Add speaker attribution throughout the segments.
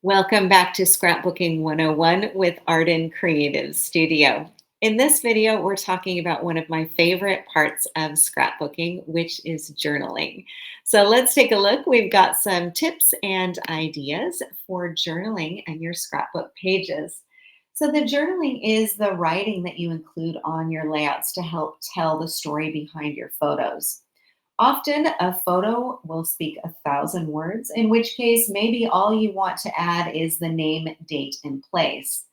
Speaker 1: Welcome back to Scrapbooking 101 with Arden Creative Studio. In this video, we're talking about one of my favorite parts of scrapbooking, which is journaling. So let's take a look. We've got some tips and ideas for journaling and your scrapbook pages. So the journaling is the writing that you include on your layouts to help tell the story behind your photos. Often, a photo will speak 1,000 words, in which case, maybe all you want to add is the name, date, and place.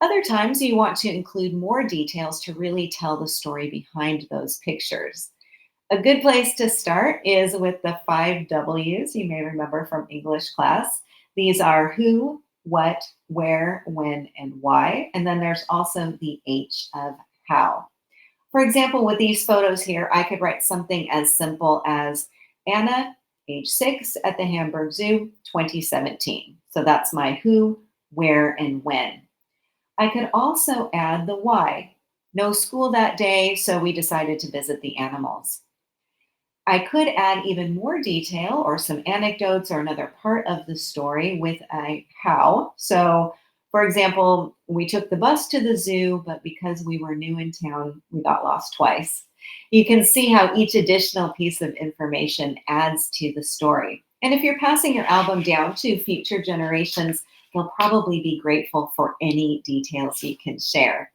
Speaker 1: Other times, you want to include more details to really tell the story behind those pictures. A good place to start is with the 5 W's you may remember from English class. These are who, what, where, when, and why. And then there's also the H of how. For example, with these photos here, I could write something as simple as Anna, age 6, at the Hamburg Zoo, 2017. So that's my who, where, and when. I could also add the why. No school that day, so we decided to visit the animals. I could add even more detail or some anecdotes or another part of the story with a how. So, for example, we took the bus to the zoo, but because we were new in town, we got lost twice. You can see how each additional piece of information adds to the story. And if you're passing your album down to future generations, they'll probably be grateful for any details you can share.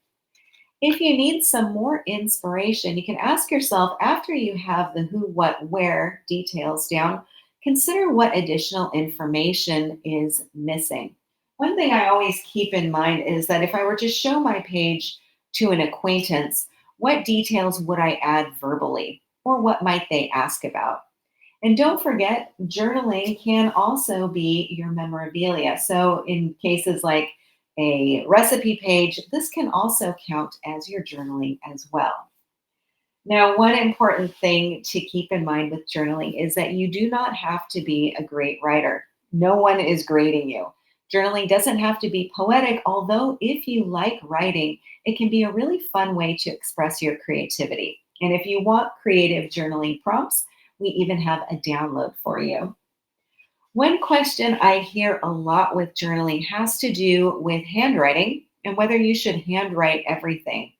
Speaker 1: If you need some more inspiration, you can ask yourself after you have the who, what, where details down, consider what additional information is missing. One thing I always keep in mind is that if I were to show my page to an acquaintance, what details would I add verbally? Or what might they ask about? And don't forget, journaling can also be your memorabilia. So, in cases like a recipe page, this can also count as your journaling as well. Now, one important thing to keep in mind with journaling is that you do not have to be a great writer. No one is grading you. Journaling doesn't have to be poetic, although, if you like writing, it can be a really fun way to express your creativity. And if you want creative journaling prompts, we even have a download for you. One question I hear a lot with journaling has to do with handwriting and whether you should handwrite everything.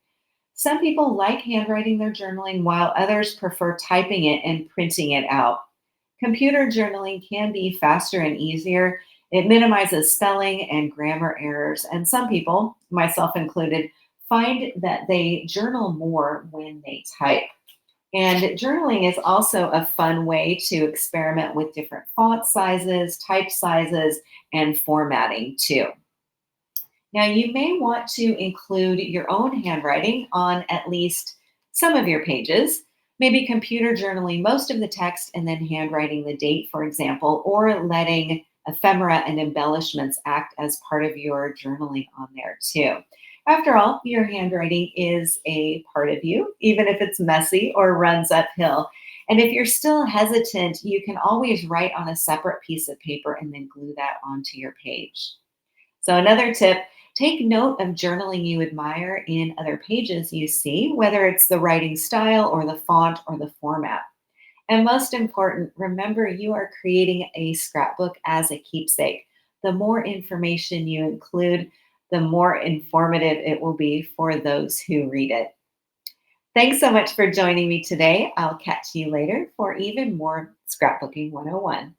Speaker 1: Some people like handwriting their journaling while others prefer typing it and printing it out. Computer journaling can be faster and easier. It minimizes spelling and grammar errors, and some people, myself included, find that they journal more when they type. And journaling is also a fun way to experiment with different font sizes, type sizes, and formatting too. Now, you may want to include your own handwriting on at least some of your pages, maybe computer journaling most of the text and then handwriting the date, for example, or letting ephemera and embellishments act as part of your journaling on there too. After all, your handwriting is a part of you, even if it's messy or runs uphill. And if you're still hesitant, you can always write on a separate piece of paper and then glue that onto your page. So, another tip, take note of journaling you admire in other pages you see, whether it's the writing style or the font or the format. And most important, remember you are creating a scrapbook as a keepsake. The more information you include, the more informative it will be for those who read it. Thanks so much for joining me today. I'll catch you later for even more Scrapbooking 101.